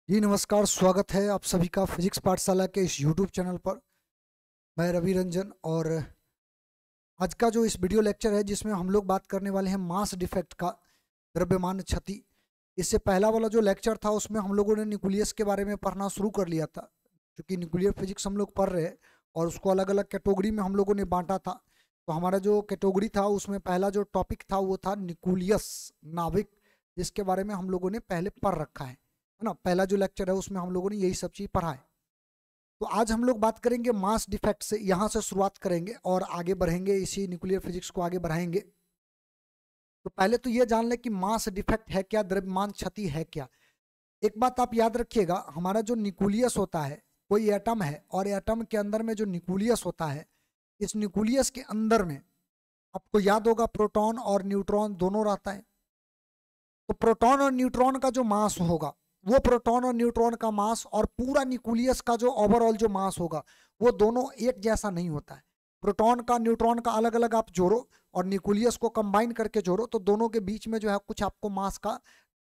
जी नमस्कार, स्वागत है आप सभी का फिजिक्स पाठशाला के इस यूट्यूब चैनल पर। मैं रवि रंजन और आज का जो इस वीडियो लेक्चर है जिसमें हम लोग बात करने वाले हैं मास डिफेक्ट का, द्रव्यमान क्षति। इससे पहला वाला जो लेक्चर था उसमें हम लोगों ने न्यूक्लियस के बारे में पढ़ना शुरू कर लिया था, क्योंकि न्यूक्लियर फिजिक्स हम लोग पढ़ रहे हैं और उसको अलग अलग कैटेगरी में हम लोगों ने बांटा था। तो हमारा जो कैटेगरी था उसमें पहला जो टॉपिक था वो था न्यूक्लियस, नाभिक, जिसके बारे में हम लोगों ने पहले पढ़ रखा है ना। पहला जो लेक्चर है उसमें हम लोगों ने यही सब चीज़ पढ़ा है। तो आज हम लोग बात करेंगे मास डिफेक्ट से, यहाँ से शुरुआत करेंगे और आगे बढ़ेंगे, इसी न्यूक्लियर फिजिक्स को आगे बढ़ाएंगे। तो पहले तो ये जान लें कि मास डिफेक्ट है क्या, द्रव्यमान क्षति है क्या। एक बात आप याद रखिएगा, हमारा जो न्यूक्लियस होता है, कोई एटम है और एटम के अंदर में जो न्यूक्लियस होता है, इस न्यूक्लियस के अंदर में आपको याद होगा प्रोटॉन और न्यूट्रॉन दोनों रहता है। तो प्रोटॉन और न्यूट्रॉन का जो मास होगा, वो प्रोटॉन और न्यूट्रॉन का मास और पूरा न्यूक्लियस का जो ओवरऑल जो मास होगा वो दोनों एक जैसा नहीं होता है। प्रोटॉन का न्यूट्रॉन का अलग अलग आप जोड़ो और न्यूक्लियस को कंबाइन करके जोड़ो तो दोनों के बीच में जो है कुछ आपको मास का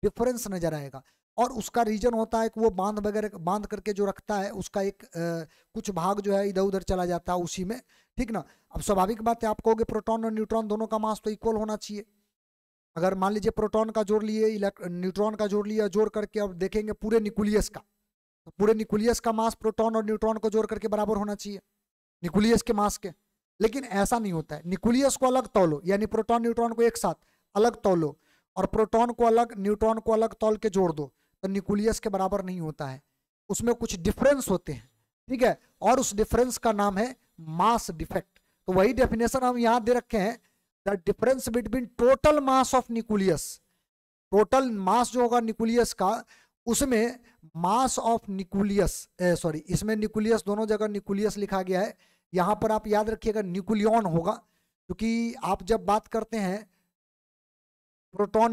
डिफरेंस नजर आएगा। और उसका रीजन होता है कि वो बांध वगैरह बांध करके जो रखता है उसका एक कुछ भाग जो है इधर उधर चला जाता है उसी में, ठीक ना। अब स्वाभाविक बात है, आप कहोगे प्रोटॉन और न्यूट्रॉन दोनों का मास तो इक्वल होना चाहिए। अगर मान लीजिए प्रोटॉन का जोड़ लिए, न्यूट्रॉन का जोड़ लिया, जोड़ करके अब देखेंगे पूरे न्यूक्लियस का, तो पूरे न्यूक्लियस का मास प्रोटॉन और न्यूट्रॉन को जोड़ करके बराबर होना चाहिए न्यूक्लियस के मास के। लेकिन ऐसा नहीं होता है, न्यूक्लियस को अलग तौलो, यानी प्रोटॉन न्यूट्रॉन को एक साथ अलग तौलो और प्रोटॉन को अलग न्यूट्रॉन को अलग तौल के जोड़ दो, तो न्यूक्लियस के बराबर नहीं होता है, उसमें कुछ डिफरेंस होते हैं, ठीक है। और उस डिफरेंस का नाम है मास डिफेक्ट। तो वही डेफिनेशन हम यहां दे रखे हैं, the difference between total mass of nucleus, total mass जो होगा न्यूक्लियस का, उसमें मास ऑफ न्यूक्लियस, सॉरी इसमें न्यूक्लियस दोनों जगह न्यूक्लियस लिखा गया है, यहां पर आप याद रखिएगा न्यूक्लियन होगा, क्योंकि आप जब बात करते हैं प्रोटॉन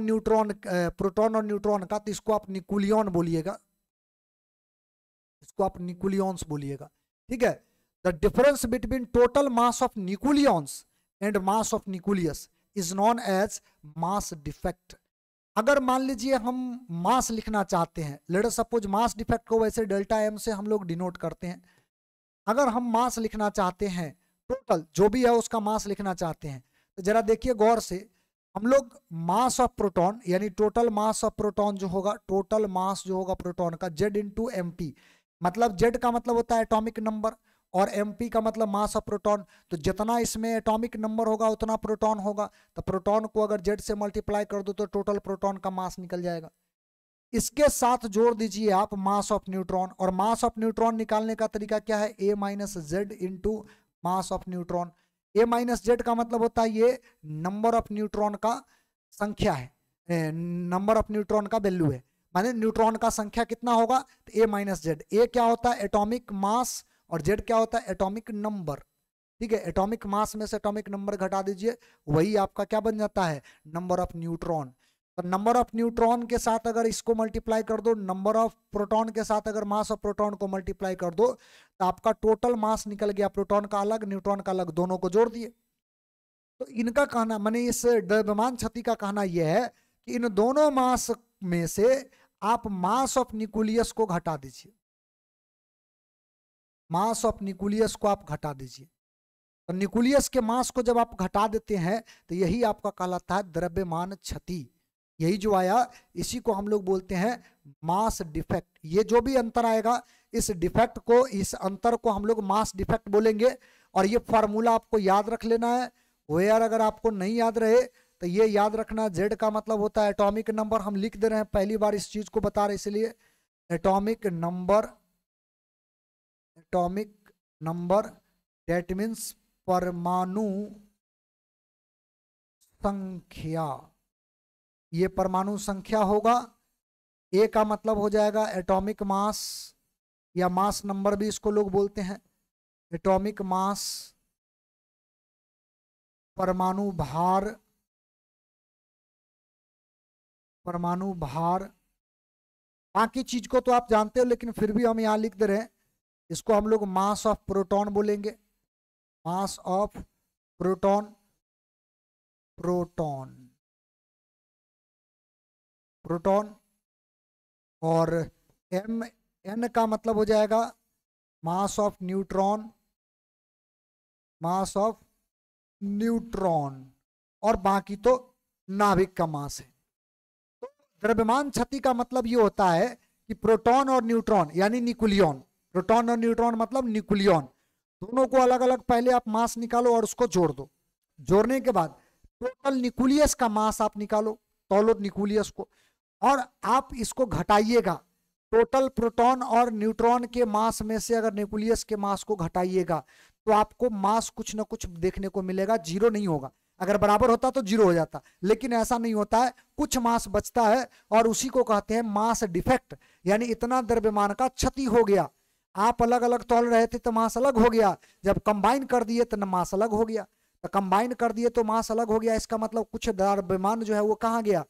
और न्यूट्रॉन का, तो इसको आप न्यूक्लियन बोलिएगा, इसको आप न्यूक्लियंस बोलिएगा, ठीक है। The difference between total mass of nucleons and mass of nucleus is known as mass defect. अगर मान लीजिए हम मास लिखना चाहते हैं, let us suppose mass defect को वैसे डेल्टा एम से हम लोग डिनोट करते हैं। अगर हम मास लिखना चाहते हैं, टोटल जो भी है उसका मास लिखना चाहते हैं, तो जरा देखिए गौर से, हम लोग मास ऑफ प्रोटॉन यानी टोटल मास ऑफ प्रोटॉन जो होगा, टोटल मास जो होगा प्रोटॉन का जेड इंटू एम पी, मतलब जेड का मतलब होता है एटॉमिक नंबर और एम पी का मतलब मास ऑफ प्रोटॉन। तो जितना इसमें एटॉमिक नंबर होगा उतना प्रोटॉन होगा, तो प्रोटॉन को अगर जेड से मल्टीप्लाई कर दो तो टोटल प्रोटॉन का मास निकल जाएगा। इसके साथ जोड़ दीजिए आप मास ऑफ न्यूट्रॉन, और मास ऑफ न्यूट्रॉन निकालने का तरीका क्या है, A minus Z into mass of neutron. A minus Z का मतलब होता है ये नंबर ऑफ न्यूट्रॉन का संख्या है, नंबर ऑफ न्यूट्रॉन का वैल्यू है, माने न्यूट्रॉन का संख्या कितना होगा, तो ए माइनस जेड। ए क्या होता है, एटॉमिक मास, और जेड क्या होता है, एटॉमिक नंबर, ठीक है। एटॉमिक मास में से एटॉमिक नंबर घटा दीजिए, वही आपका क्या बन जाता है, नंबर ऑफ न्यूट्रॉन। तो नंबर ऑफ न्यूट्रॉन के साथ अगर इसको मल्टीप्लाई कर दो, नंबर ऑफ प्रोटॉन के साथ अगर मास ऑफ प्रोटॉन को मल्टीप्लाई कर दो, तो आपका टोटल मास निकल गया, प्रोटॉन का अलग न्यूट्रॉन का अलग, दोनों को जोड़ दिए। तो इनका कहना, माने इस द्रव्यमान क्षति का कहना यह है कि इन दोनों मास में से आप मास ऑफ न्यूक्लियस को घटा दीजिए, मास ऑफ न्यूक्लियस को आप घटा दीजिए। तो न्यूक्लियस के मास को जब आप घटा देते हैं तो यही आपका कहलाता है द्रव्यमान क्षति। यही जो आया इसी को हम लोग बोलते हैं मास डिफेक्ट। ये जो भी अंतर आएगा, इस डिफेक्ट को, इस अंतर को हम लोग मास डिफेक्ट बोलेंगे। और ये फॉर्मूला आपको याद रख लेना है, वो यार अगर आपको नहीं याद रहे तो ये याद रखना, जेड का मतलब होता है एटॉमिक नंबर, हम लिख दे रहे हैं, पहली बार इस चीज को बता रहे इसलिए, atomic number, atomic number, that means परमाणु संख्या, ये परमाणु संख्या होगा। ए का मतलब हो जाएगा एटॉमिक मास, या मास नंबर भी इसको लोग बोलते हैं, एटॉमिक मास, परमाणु भार, परमाणु भार। बाकी चीज को तो आप जानते हो, लेकिन फिर भी हम यहां लिख दे रहे हैं, इसको हम लोग मास ऑफ प्रोटॉन बोलेंगे, mass of proton, proton, proton. और एम एन का मतलब हो जाएगा मास of neutron, mass of neutron, और बाकी तो नाभिक का मास है। तो द्रव्यमान क्षति का मतलब ये होता है कि प्रोटॉन और न्यूट्रॉन यानी न्यूक्लियन, प्रोटॉन और न्यूट्रॉन मतलब न्यूक्लियन, दोनों को अलग अलग पहले आप मास निकालो और उसको जोड़ दो। जोड़ने के बाद टोटल न्यूक्लियस का मास आप निकालो, तौलो न्यूक्लियस को, और आप इसको घटाइएगा। टोटल प्रोटॉन और न्यूट्रॉन के मास में से अगर न्यूक्लियस के मास को घटाइएगा तो आपको मास कुछ ना कुछ देखने को मिलेगा, जीरो नहीं होगा। अगर बराबर होता तो जीरो हो जाता, लेकिन ऐसा नहीं होता है, कुछ मास बचता है और उसी को कहते हैं मास डिफेक्ट, यानी इतना द्रव्यमान का क्षति हो गया। आप अलग अलग तौल रहे थे तो मास अलग हो गया, जब कंबाइन कर दिए तो मास अलग हो गया, तो कंबाइन कर दिए तो मास अलग हो गया। इसका मतलब कुछ द्रव्यमान जो है वो कहाँ गया,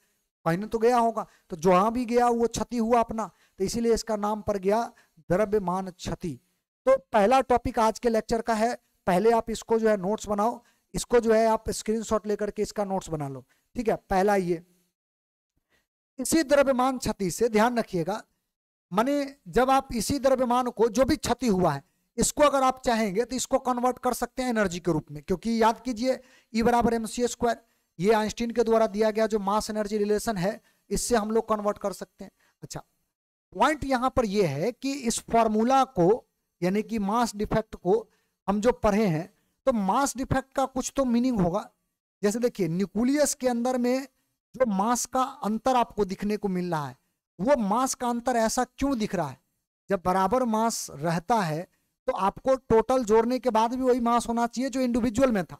कहीं तो गया होगा, तो जहां भी गया वो क्षति हुआ अपना, तो इसीलिए इसका नाम पड़ गया द्रव्यमान क्षति। तो पहला टॉपिक आज के लेक्चर का है, पहले आप इसको जो है नोट्स बनाओ, इसको जो है आप स्क्रीनशॉट लेकर के इसका नोट्स बना लो, ठीक है। पहला ये, इसी द्रव्यमान क्षति से ध्यान रखिएगा, माने जब आप इसी द्रव्यमान को जो भी क्षति हुआ है इसको अगर आप चाहेंगे तो इसको कन्वर्ट कर सकते हैं एनर्जी के रूप में, क्योंकि याद कीजिए E बराबर mc², ये आइंस्टीन के द्वारा दिया गया जो मास एनर्जी रिलेशन है, इससे हम लोग कन्वर्ट कर सकते हैं। अच्छा, पॉइंट यहां पर यह है कि इस फॉर्मूला को यानी कि मास डिफेक्ट को हम जो पढ़े हैं, तो मास डिफेक्ट का कुछ तो मीनिंग होगा। जैसे देखिए न्यूक्लियस के अंदर में जो मास का अंतर आपको दिखने को मिल रहा है, वो मास का अंतर ऐसा क्यों दिख रहा है? जब बराबर मास रहता है तो आपको टोटल जोड़ने के बाद भी वही मास होना चाहिए जो इंडिविजुअल में था,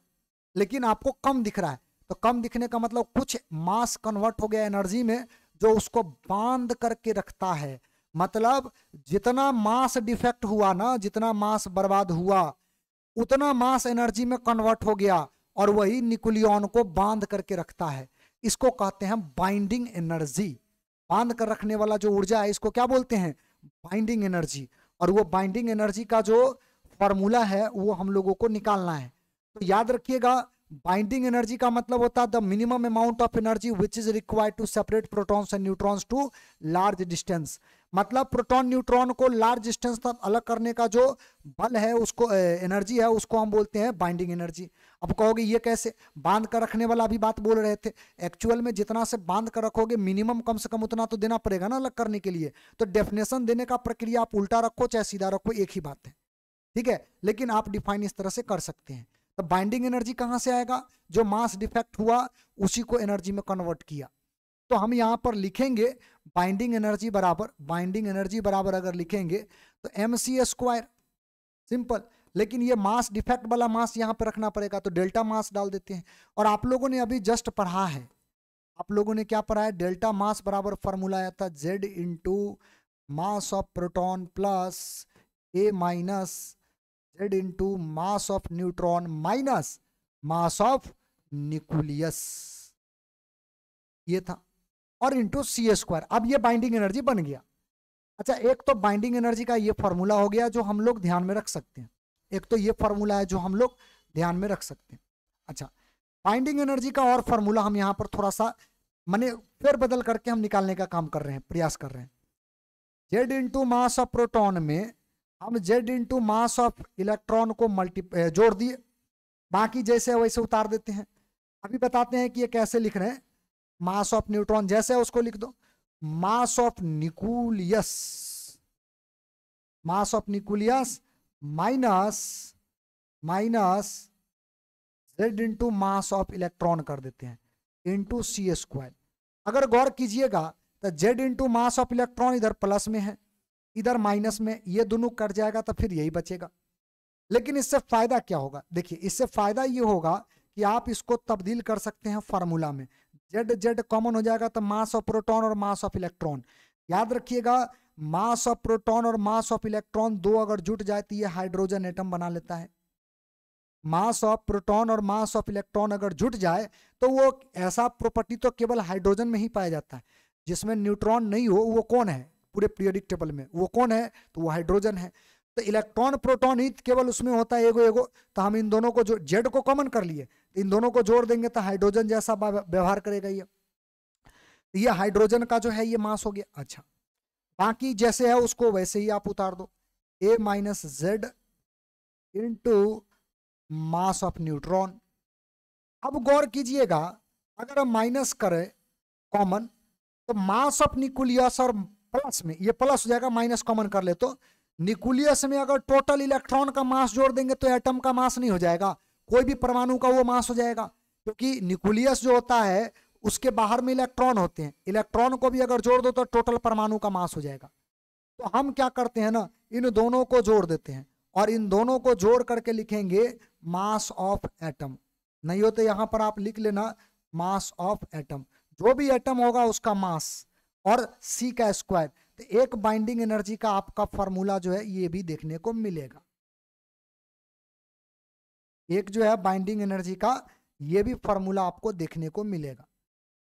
लेकिन आपको कम दिख रहा है। तो कम दिखने का मतलब कुछ मास कन्वर्ट हो गया एनर्जी में जो उसको बांध करके रखता है। मतलब जितना मास डिफेक्ट हुआ ना, जितना मास बर्बाद हुआ, उतना मास एनर्जी में कन्वर्ट हो गया और वही न्यूक्लियन को बांध करके रखता है। इसको कहते हैं बाइंडिंग एनर्जी। बांध कर रखने वाला जो ऊर्जा है इसको क्या बोलते हैं? Binding energy. और वो बाइंडिंग एनर्जी का जो फॉर्मूला है वो हम लोगों को निकालना है। तो याद रखिएगा, बाइंडिंग एनर्जी का मतलब होता है the minimum amount of energy which is required to separate protons and neutrons to large distance. मतलब प्रोटॉन न्यूट्रॉन को लार्ज डिस्टेंस तक अलग करने का जो बल है, उसको एनर्जी है, उसको हम बोलते हैं बाइंडिंग एनर्जी। अब कहोगे ये कैसे? बांध कर रखने वाला अभी बात बोल रहे थे, एक्चुअल में जितना से बांध कर रखोगे मिनिमम कम से कम उतना तो देना पड़ेगा ना अलग करने के लिए। तो डेफिनेशन देने का प्रक्रिया आप उल्टा रखो चाहे सीधा रखो, एक ही बात है, ठीक है। लेकिन आप डिफाइन इस तरह से कर सकते हैं। तो बाइंडिंग एनर्जी कहां से आएगा? जो मास डिफेक्ट हुआ उसी को एनर्जी में कन्वर्ट किया। तो हम यहां पर लिखेंगे बाइंडिंग एनर्जी बराबर अगर लिखेंगे तो mc², सिंपल। लेकिन ये मास डिफेक्ट वाला मास यहां पर रखना पड़ेगा, तो डेल्टा मास डाल देते हैं। और आप लोगों ने अभी जस्ट पढ़ा है, आप लोगों ने क्या पढ़ा है? डेल्टा मास बराबर फॉर्मूला आया था Z into mass of proton plus A minus Z into mass of neutron minus mass of nucleus, ये था, और इंटू C²। अब ये बाइंडिंग एनर्जी बन गया। अच्छा, एक तो बाइंडिंग एनर्जी का ये फॉर्मूला हो गया जो हम लोग ध्यान में रख सकते हैं, एक तो ये फॉर्मूला है जो हम लोग ध्यान में रख सकते हैं। अच्छा, बाइंडिंग एनर्जी का और फॉर्मूला हम यहाँ पर थोड़ा सा माने फेर बदल करके हम निकालने का काम कर रहे हैं, प्रयास कर रहे हैं। Z into mass of proton में हम Z into mass of electron को जोड़ दिए, बाकी जैसे वैसे उतार देते हैं। अभी बताते हैं कि ये कैसे लिख रहे हैं। मास ऑफ न्यूट्रॉन जैसे है उसको लिख दो, मास of nucleus minus Z into mass of electron कर देते हैं इंटू C²। अगर गौर कीजिएगा तो Z into mass of electron इधर प्लस में है, इधर माइनस में, ये दोनों कट जाएगा तो फिर यही बचेगा। लेकिन इससे फायदा क्या होगा? देखिए, इससे फायदा ये होगा कि आप इसको तब्दील कर सकते हैं फार्मूला में। Z कॉमन हो जाएगा तो मास ऑफ प्रोटॉन और मास ऑफ इलेक्ट्रॉन। याद रखिएगा, मास ऑफ प्रोटॉन और मास ऑफ इलेक्ट्रॉन दो अगर जुट जाए तो ये हाइड्रोजन एटम बना लेता है। मास ऑफ प्रोटॉन और मास ऑफ इलेक्ट्रॉन अगर जुट जाए तो वो ऐसा प्रॉपर्टी तो केवल हाइड्रोजन में ही पाया जाता है, जिसमें न्यूट्रॉन नहीं हो। वो कौन है पूरे पीरियोडिक टेबल में? वो कौन है? तो वो हाइड्रोजन है। तो इलेक्ट्रॉन प्रोटॉन ही केवल उसमें होता है एगो। तो हम इन दोनों को जो Z को कॉमन कर लिए, इन दोनों को जोड़ देंगे तो हाइड्रोजन जैसा व्यवहार करेगा ये हाइड्रोजन का जो है ये मास हो गया। अच्छा, बाकी जैसे है उसको वैसे ही आप उतार दो, a minus Z into mass of neutron. अब गौर कीजिएगा, अगर हम माइनस करें कॉमन तो मास ऑफ न्यूक्लियस और प्लस में ये प्लस हो जाएगा, माइनस कॉमन कर ले तो न्यूक्लियस में अगर टोटल इलेक्ट्रॉन का मास जोड़ देंगे तो एटम का मास नहीं हो जाएगा, कोई भी परमाणु का वो मास हो जाएगा, क्योंकि न्यूक्लियस जो होता है उसके बाहर में इलेक्ट्रॉन होते हैं, इलेक्ट्रॉन को भी अगर जोड़ दो तो टोटल परमाणु का मास हो जाएगा। तो हम क्या करते हैं ना, इन दोनों को जोड़ देते हैं और इन दोनों को जोड़ करके लिखेंगे मास ऑफ एटम। नहीं हो तो यहां पर आप लिख लेना मास ऑफ एटम, जो भी एटम होगा उसका मास और सी का स्क्वायर। तो एक बाइंडिंग एनर्जी का आपका फॉर्मूला जो है ये भी देखने को मिलेगा, एक जो है बाइंडिंग एनर्जी का ये भी फॉर्मूला आपको देखने को मिलेगा।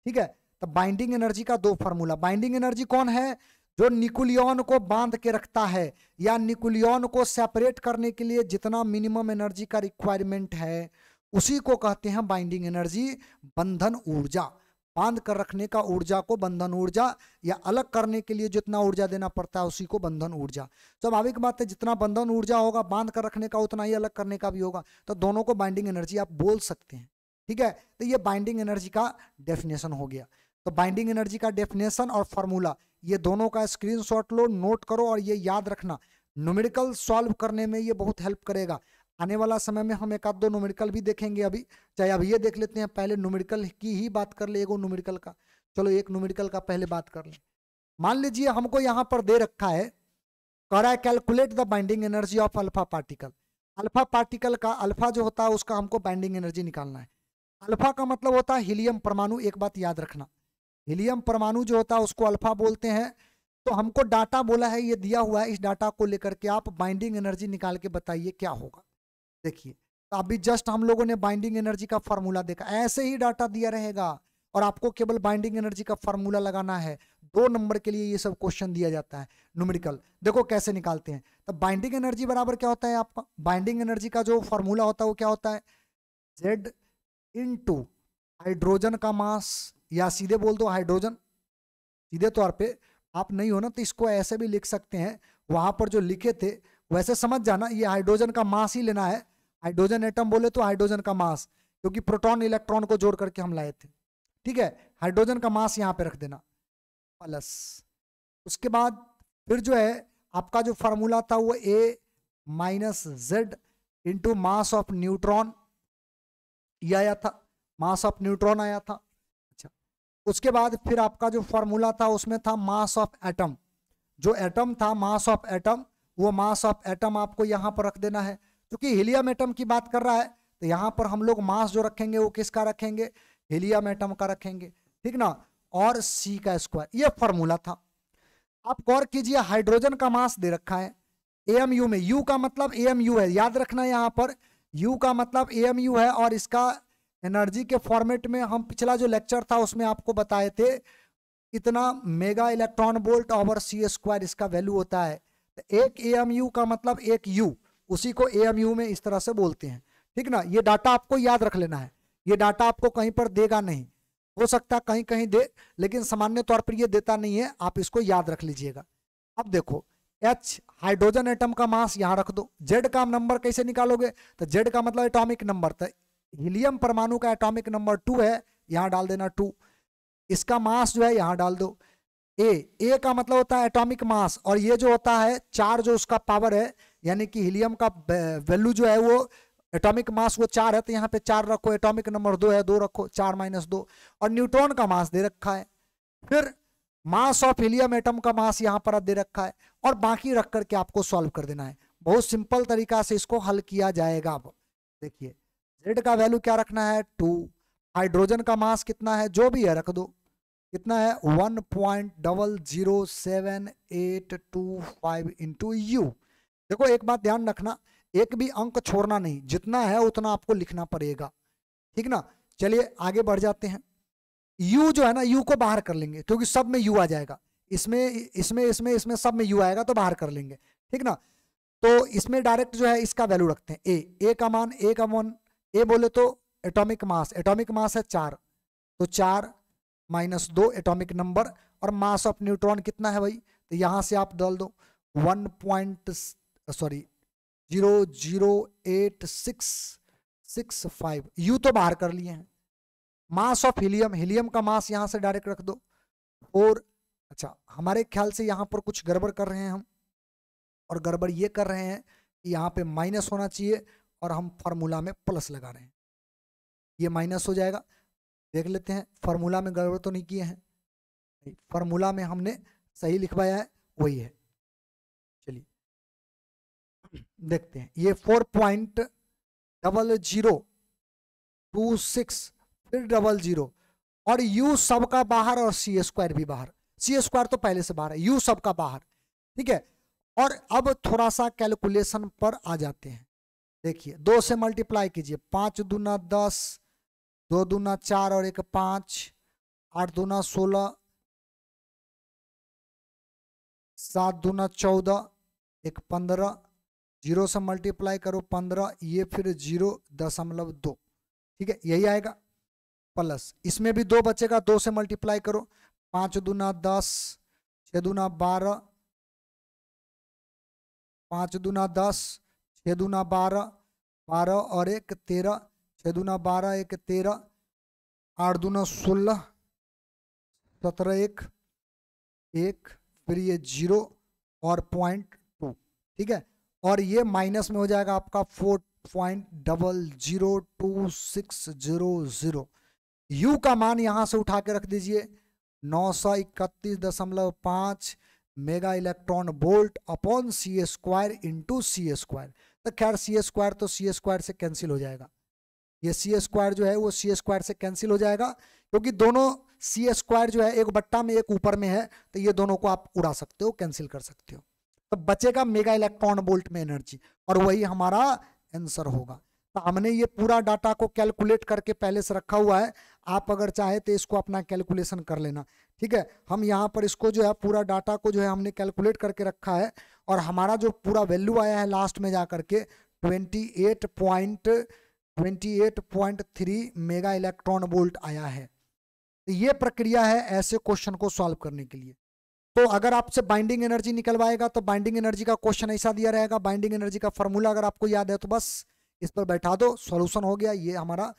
ठीक है, तो बाइंडिंग एनर्जी का दो फॉर्मूला। बाइंडिंग एनर्जी कौन है? जो न्यूक्लियन को बांध के रखता है या न्यूक्लियन को सेपरेट करने के लिए जितना मिनिमम एनर्जी का रिक्वायरमेंट है उसी को कहते हैं बाइंडिंग एनर्जी, बंधन ऊर्जा। बांध कर रखने का ऊर्जा को बंधन ऊर्जा, या अलग करने के लिए जितना ऊर्जा देना पड़ता है उसी को बंधन ऊर्जा। स्वाभाविक बात है, जितना बंधन ऊर्जा होगा बांध कर रखने का उतना ही अलग करने का भी होगा, तो दोनों को बाइंडिंग एनर्जी आप बोल सकते हैं। ठीक है, तो ये बाइंडिंग एनर्जी का डेफिनेशन हो गया। तो बाइंडिंग एनर्जी का डेफिनेशन और फॉर्मूला ये दोनों का स्क्रीनशॉट लो, नोट करो और ये याद रखना, न्यूमेरिकल सॉल्व करने में ये बहुत हेल्प करेगा। आने वाला समय में हम एक आध दो न्यूमेरिकल भी देखेंगे, अभी चाहे अभी ये देख लेते हैं, पहले न्यूमेरिकल की ही बात कर ले, एगो न्यूमेरिकल का। चलो एक न्यूमेरिकल का पहले बात कर ले। मान लीजिए हमको यहाँ पर दे रखा है, कह रहा है calculate the binding energy of alpha particle. Alpha particle का, अल्फा जो होता है उसका हमको बाइंडिंग एनर्जी निकालना है। अल्फा का मतलब होता है हीलियम परमाणु, एक बात याद रखना, हीलियम परमाणु जो होता है उसको अल्फा बोलते हैं। तो हमको डाटा बोला है, ये दिया हुआ है, इस डाटा को लेकर के आप बाइंडिंग एनर्जी निकाल के बताइए क्या होगा। देखिए, तो अभी जस्ट हम लोगों ने बाइंडिंग एनर्जी का फॉर्मूला देखा, ऐसे ही डाटा दिया रहेगा और आपको केवल बाइंडिंग एनर्जी का फॉर्मूला लगाना है। 2 नंबर के लिए ये सब क्वेश्चन दिया जाता है न्यूमेरिकल। देखो कैसे निकालते हैं। तो बाइंडिंग एनर्जी बराबर क्या होता है आपका, बाइंडिंग एनर्जी का जो फॉर्मूला होता है वो क्या होता है, Z इंटू हाइड्रोजन का मास, या सीधे बोल दो हाइड्रोजन, सीधे तौर पे आप नहीं हो ना तो इसको ऐसे भी लिख सकते हैं, वहां पर जो लिखे थे वैसे समझ जाना, ये हाइड्रोजन का मास ही लेना है। हाइड्रोजन एटम बोले तो हाइड्रोजन का मास, क्योंकि प्रोटॉन इलेक्ट्रॉन को जोड़ करके हम लाए थे। ठीक है, हाइड्रोजन का मास यहाँ पे रख देना प्लस, उसके बाद फिर जो है आपका जो फॉर्मूला था वो A minus Z into mass of neutron, ये आया था, मास ऑफ न्यूट्रॉन आया था। अच्छा, उसके बाद फिर आपका जो फॉर्मूला था उसमें था मास ऑफ एटम, जो एटम था मास ऑफ एटम, वो मास ऑफ एटम आपको यहाँ पर रख देना है। क्योंकि हीलियम एटम की बात कर रहा है तो यहाँ पर हम लोग मास जो रखेंगे वो किसका रखेंगे, हीलियम एटम का रखेंगे। ठीक ना, और C का स्क्वायर, ये फॉर्मूला था। आप गौर कीजिए, हाइड्रोजन का मास दे रखा है AMU में, U का मतलब AMU है, याद रखना यहाँ पर U का मतलब AMU है। और इसका एनर्जी के फॉर्मेट में हम पिछला जो लेक्चर था उसमें आपको बताए थे, इतना mega electron volt over C square इसका वैल्यू होता है। तो एक AMU का मतलब एक U, उसी को AMU में इस तरह से बोलते हैं। ठीक ना, ये डाटा आपको याद रख लेना है, ये डाटा आपको कहीं पर देगा नहीं, हो सकता है कहीं कहीं दे, लेकिन सामान्य तौर पर ये देता नहीं है, आप इसको याद रख लीजिएगा। अब देखो H हाइड्रोजन एटम का मास यहाँ रख दो, Z का नंबर कैसे निकालोगे, तो Z का मतलब एटॉमिक नंबर, तो हीलियम परमाणु का एटॉमिक नंबर 2 है, यहाँ डाल देना 2, इसका मास जो है यहाँ डाल दो। A का मतलब होता है एटॉमिक मास, और ये जो होता है 4 जो उसका पावर है, यानी कि हीलियम का वैल्यू जो है वो एटॉमिक मास वो 4 है, तो यहाँ पे 4 रखो, एटॉमिक नंबर 2 है 2 रखो, 4 माइनस 2, और न्यूट्रॉन का मास दे रखा है। फिर मास ऑफ हीलियम एटम का मास यहाँ पर दे रखा है, और बाकी रख करके आपको सॉल्व कर देना है। बहुत सिंपल तरीका से इसको हल किया जाएगा। अब देखिए, Z का वैल्यू क्या रखना है 2, हाइड्रोजन का मास कितना है जो भी है रख दो, कितना है 1.0072825 इंटू U। देखो एक बात ध्यान रखना, एक भी अंक छोड़ना नहीं, जितना है उतना आपको लिखना पड़ेगा। ठीक ना, चलिए आगे बढ़ जाते हैं। U जो है ना, U को बाहर कर लेंगे क्योंकि सब में U आ जाएगा, इसमें इसमें इसमें इसमें सब में U आएगा तो बाहर कर लेंगे। ठीक ना, तो इसमें डायरेक्ट जो है इसका वैल्यू रखते हैं A का मान, A बोले तो एटॉमिक मास है 4, तो 4 माइनस 2 एटॉमिक नंबर, और मास ऑफ न्यूट्रॉन कितना है भाई, तो यहाँ से आप डाल दो 0.0086665, यू तो बाहर कर लिए हैं। मास ऑफ हीलियम, हीलियम का मास यहाँ से डायरेक्ट रख दो। और अच्छा, हमारे ख्याल से यहाँ पर कुछ गड़बड़ कर रहे हैं हम, और गड़बड़ ये कर रहे हैं कि यहाँ पे माइनस होना चाहिए और हम फार्मूला में प्लस लगा रहे हैं, ये माइनस हो जाएगा। देख लेते हैं फार्मूला में गड़बड़ तो नहीं किए हैं, फार्मूला में हमने सही लिखवाया है, वही है। चलिए देखते हैं, ये 4.0026 फिर 00 और u सबका बाहर और सी स्क्वायर भी बाहर। सी स्क्वायर तो पहले से बाहर है, u सबका बाहर, ठीक है। और अब थोड़ा सा कैलकुलेशन पर आ जाते हैं। देखिए 2 से मल्टीप्लाई कीजिए, 5 दूना 10, 2 दूना 4 और 1 5, 8 दूना 16, 7 दूना 14, 1 15, 0 से मल्टीप्लाई करो 15, ये फिर 0.2, ठीक है, यही आएगा। प्लस इसमें भी 2 बचेगा, 2 से मल्टीप्लाई करो, 5 दूना 10, 6 दूना 12, 5 दूना 10, 6 दूना 12, 12 और 1 13, 6 दूना 12, 1 13, 8 दूना 16, 17 1, फिर ये 0 और 0.2, ठीक है। और ये माइनस में हो जाएगा आपका 4.002600। यू का मान यहां से उठा के रख दीजिए 931.5 मेगा इलेक्ट्रॉन वोल्ट अपॉन सी स्क्वायर इंटू सी स्क्वायर। तो खैर सी स्क्वायर तो सी स्क्वायर से कैंसिल हो जाएगा, ये सी स्क्वायर जो है वो सी स्क्वायर से कैंसिल हो जाएगा, क्योंकि दोनों सी स्क्वायर जो है एक बट्टा में एक ऊपर में है, तो ये दोनों को आप उड़ा सकते हो, कैंसिल कर सकते हो। तो बचेगा मेगा इलेक्ट्रॉन वोल्ट में एनर्जी, और वही हमारा आंसर होगा। तो हमने ये पूरा डाटा को कैलकुलेट करके पहले से रखा हुआ है, आप अगर चाहे तो इसको अपना कैलकुलेशन कर लेना, ठीक है। हम यहाँ पर इसको जो है पूरा डाटा को जो है हमने कैलकुलेट करके रखा है, और हमारा जो पूरा वैल्यू आया है लास्ट में जा करके 28.3 मेगा इलेक्ट्रॉन वोल्ट आया है। तो ये प्रक्रिया है ऐसे क्वेश्चन को सॉल्व करने के लिए। तो अगर आपसे बाइंडिंग एनर्जी निकलवाएगा तो बाइंडिंग एनर्जी का क्वेश्चन ऐसा दिया रहेगा, बाइंडिंग एनर्जी का फॉर्मूला अगर आपको याद है तो बस इस पर बैठा दो, सॉल्यूशन हो गया। ये हमारा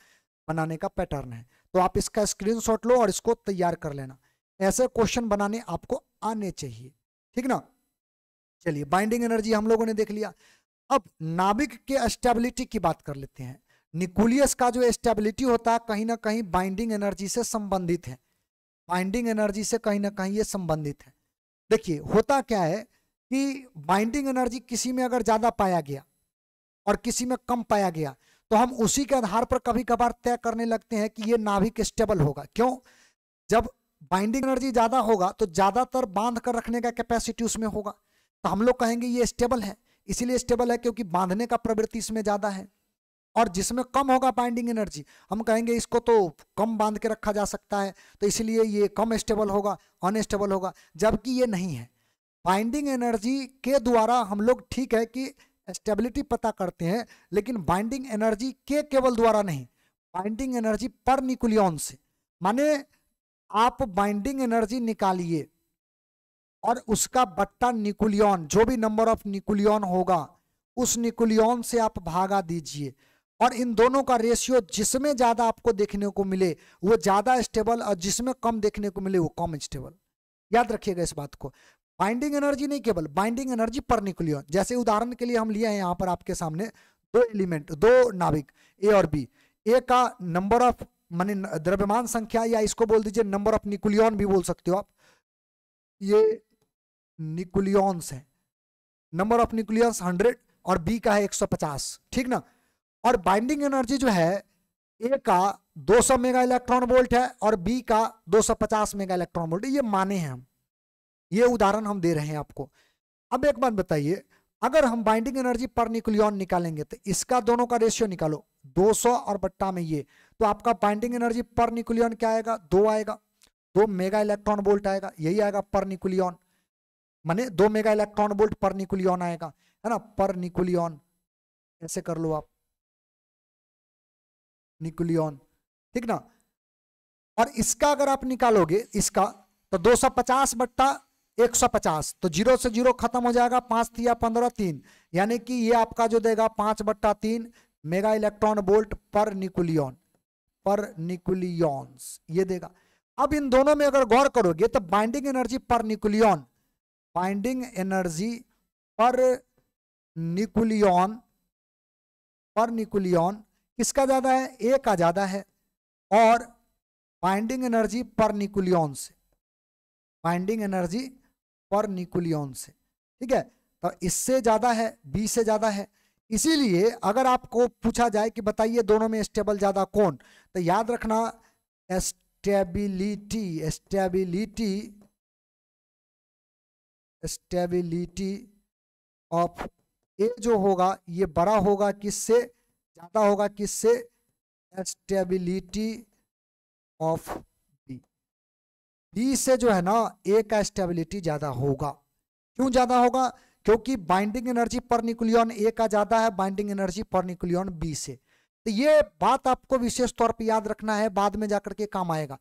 बनाने का पैटर्न है, तो आप इसका स्क्रीनशॉट लो और इसको तैयार कर लेना। ऐसे क्वेश्चन बनाने आपको आने चाहिए, ठीक ना। चलिए बाइंडिंग एनर्जी हम लोगों ने देख लिया। अब नाभिक के स्टेबिलिटी की बात कर लेते हैं। न्यूक्लियस का जो स्टेबिलिटी होता है कहीं ना कहीं बाइंडिंग एनर्जी से संबंधित है, बाइंडिंग एनर्जी से कहीं ना कहीं ये संबंधित है। देखिए होता क्या है कि बाइंडिंग एनर्जी किसी में अगर ज्यादा पाया गया और किसी में कम पाया गया, तो हम उसी के आधार पर कभी कभार तय करने लगते हैं कि ये नाभिक स्टेबल होगा। क्यों? जब बाइंडिंग एनर्जी ज्यादा होगा तो ज्यादातर बांध कर रखने का कैपेसिटी उसमें होगा, तो हम लोग कहेंगे ये स्टेबल है। इसीलिए स्टेबल है क्योंकि बांधने का प्रवृत्ति इसमें ज्यादा है। और जिसमें कम होगा बाइंडिंग एनर्जी, हम कहेंगे इसको तो कम बांध के रखा जा सकता है, तो इसलिए ये कम स्टेबल होगा, अनस्टेबल होगा। जबकि ये नहीं है। बाइंडिंग एनर्जी के द्वारा हम लोग ठीक है कि स्टेबिलिटी पता करते हैं, लेकिन बाइंडिंग एनर्जी के केवल द्वारा नहीं, बाइंडिंग एनर्जी पर न्यूक्लियन से। माने आप बाइंडिंग एनर्जी निकालिए और उसका बट्टा न्यूक्लियन, जो भी नंबर ऑफ न्यूक्लियन होगा उस न्यूक्लियन से आप भागा दीजिए, और इन दोनों का रेशियो जिसमें ज्यादा आपको देखने को मिले वो ज्यादा स्टेबल, और जिसमें कम देखने को मिले वो कम स्टेबल। याद रखिएगा इस बात को। बाइंडिंग एनर्जी नहीं, केवल बाइंडिंग एनर्जी पर न्यूक्लियन। जैसे उदाहरण के लिए हम लिए हैं यहाँ पर आपके सामने दो एलिमेंट, दो नाभिक ए और बी। ए का नंबर ऑफ माने द्रव्यमान संख्या, या इसको बोल दीजिए नंबर ऑफ न्यूक्लियन भी बोल सकते हो आप, ये न्यूक्लियंस है। नंबर ऑफ न्यूक्लियंस 100 और बी का है 150, ठीक ना। और बाइंडिंग एनर्जी जो है ए का 200 मेगा इलेक्ट्रॉन वोल्ट है और बी का 250 मेगा इलेक्ट्रॉन वोल्ट। ये माने हैं हम, ये उदाहरण हम दे रहे हैं आपको। अब एक बात बताइए, अगर हम बाइंडिंग एनर्जी पर न्यूक्लियन निकालेंगे तो इसका दोनों का रेशियो निकालो, 200 और बट्टा में ये, तो आपका बाइंडिंग एनर्जी पर न्यूक्लियन क्या आएगा? 2 आएगा, 2 मेगा इलेक्ट्रॉन वोल्ट आएगा, यही आएगा पर न्यूक्लियन। माने 2 mega electron volt per nucleon आएगा, है ना। पर न्यूक्लियन ऐसे कर लो आप, न्यूक्लियन, ठीक ना। और इसका अगर आप निकालोगे इसका, तो 250 बट्टा 150, तो 0 से 0 खत्म हो जाएगा, 5 या 15 3, यानी कि ये आपका जो देगा 5/3 मेगा इलेक्ट्रॉन वोल्ट पर न्यूक्लियॉन्स ये देगा। अब इन दोनों में अगर गौर करोगे तो बाइंडिंग एनर्जी पर न्यूक्लियॉन, बाइंडिंग एनर्जी पर न्यूक्लियॉन किसका ज्यादा है, ए का ज्यादा है, और बाइंडिंग एनर्जी पर न्यूक्लियॉन से, बाइंडिंग एनर्जी पर न्यूक्लियॉन से, ठीक है, तो इससे ज्यादा है, बी से ज्यादा है। इसीलिए अगर आपको पूछा जाए कि बताइए दोनों में स्टेबल ज्यादा कौन, तो याद रखना स्टेबिलिटी ऑफ ए जो होगा ये बड़ा होगा किससे, ज्यादा होगा किससे, स्टेबिलिटी ऑफ बी, बी से जो है ना ए का स्टेबिलिटी ज्यादा होगा। क्यों ज्यादा होगा, क्योंकि बाइंडिंग एनर्जी पर न्यूक्लियॉन ए का ज्यादा है बाइंडिंग एनर्जी पर न्यूक्लियॉन बी से। तो ये बात आपको विशेष तौर पे याद रखना है, बाद में जाकर के काम आएगा।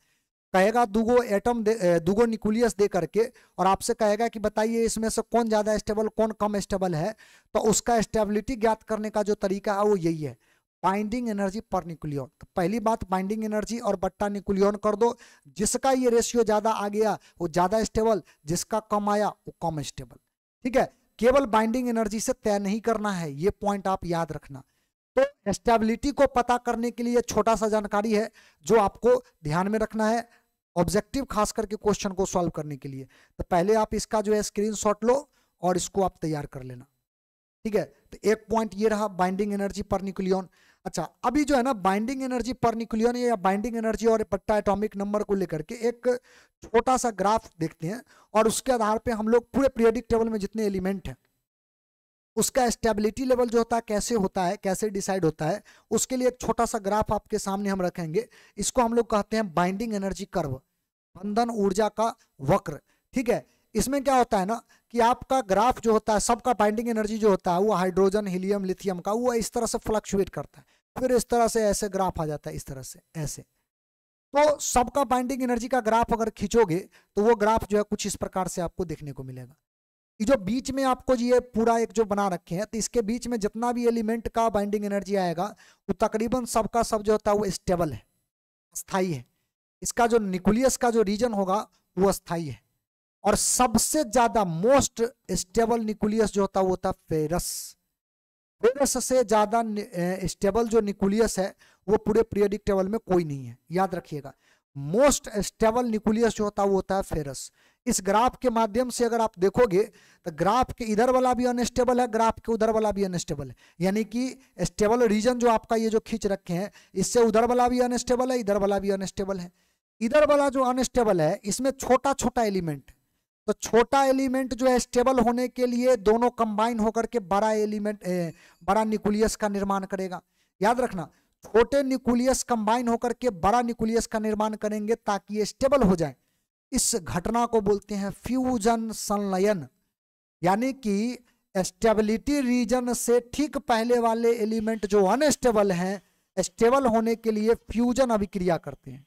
कहेगा दूगो एटम दूगो न्यूक्लियस दे करके और आपसे कहेगा कि बताइए इसमें से कौन ज्यादा स्टेबल कौन कम स्टेबल है, तो उसका स्टेबिलिटी ज्ञात करने का जो तरीका है वो यही है, बाइंडिंग एनर्जी पर न्यूक्लियॉन। तो पहली बात बाइंडिंग एनर्जी और बट्टा न्यूक्लियॉन कर दो, जिसका ये रेशियो ज्यादा आ गया वो ज्यादा स्टेबल, जिसका कम आया वो कम स्टेबल, ठीक है। केवल बाइंडिंग एनर्जी से तय नहीं करना है, ये पॉइंट आप याद रखना। तो स्टेबिलिटी को पता करने के लिए छोटा सा जानकारी है जो आपको ध्यान में रखना है ऑब्जेक्टिव खास करके क्वेश्चन को सॉल्व करने के लिए। तो पहले आप इसका जो है स्क्रीनशॉट लो और इसको आप तैयार कर लेना, ठीक है। तो एक पॉइंट ये रहा बाइंडिंग एनर्जी पर न्यूक्लियॉन। अच्छा अभी जो है ना बाइंडिंग एनर्जी पर न्यूक्लियॉन या बाइंडिंग एनर्जी और बट्टा एटॉमिक नंबर को लेकर के एक छोटा सा ग्राफ देखते हैं और उसके आधार पे हम लोग पूरे पीरियोडिक टेबल में जितने एलिमेंट हैं उसका स्टेबिलिटी लेवल जो होता है कैसे होता है, कैसे डिसाइड होता है, उसके लिए एक छोटा सा ग्राफ आपके सामने हम रखेंगे। इसको हम लोग कहते हैं बाइंडिंग एनर्जी कर्व, बंधन ऊर्जा का वक्र, ठीक है। इसमें क्या होता है ना कि आपका ग्राफ जो होता है सबका बाइंडिंग एनर्जी जो होता है वो हाइड्रोजन हीलियम लिथियम का वो इस तरह से फ्लक्चुएट करता है, फिर इस तरह से ऐसे ग्राफ आ जाता है, इस तरह से ऐसे। तो सबका बाइंडिंग एनर्जी का ग्राफ अगर खींचोगे तो वो ग्राफ जो है कुछ इस प्रकार से आपको देखने को मिलेगा। ये जो बीच में आपको ये पूरा एक जो बना रखे हैं तो इसके बीच में जितना भी एलिमेंट का बाइंडिंग एनर्जी आएगा वो तकरीबन सबका सब जो होता है वो स्टेबल है, स्थायी है। इसका जो न्यूक्लियस का जो रीजन होगा वो स्थायी है और सबसे ज्यादा मोस्ट स्टेबल न्यूक्लियस जो होता है वो होता है फेरस। फेरस से ज्यादा स्टेबल जो न्यूक्लियस है वो पूरे पीरियोडिक टेबल में कोई नहीं है, याद रखिएगा। मोस्ट स्टेबल न्यूक्लियस जो होता है वो होता है फेरस। इस ग्राफ के माध्यम से अगर आप देखोगे तो ग्राफ के इधर वाला भी अनस्टेबल है, ग्राफ के उधर वाला भी अनस्टेबल है, यानी कि स्टेबल रीजन जो आपका ये जो खींच रखे हैं इससे उधर वाला भी अनस्टेबल है, इधर वाला भी अनस्टेबल है। इधर वाला जो अनस्टेबल है इसमें छोटा छोटा एलिमेंट, तो छोटा एलिमेंट जो है स्टेबल होने के लिए दोनों कंबाइन होकर के बड़ा एलिमेंट बड़ा न्यूक्लियस का निर्माण करेगा। याद रखना छोटे न्यूक्लियस कंबाइन होकर के बड़ा न्यूक्लियस का निर्माण करेंगे ताकि ये स्टेबल हो जाए। इस घटना को बोलते हैं फ्यूजन संलयन, यानी कि स्टेबिलिटी रीजन से ठीक पहले वाले एलिमेंट जो अनस्टेबल हैं स्टेबल होने के लिए फ्यूजन अभिक्रिया करते हैं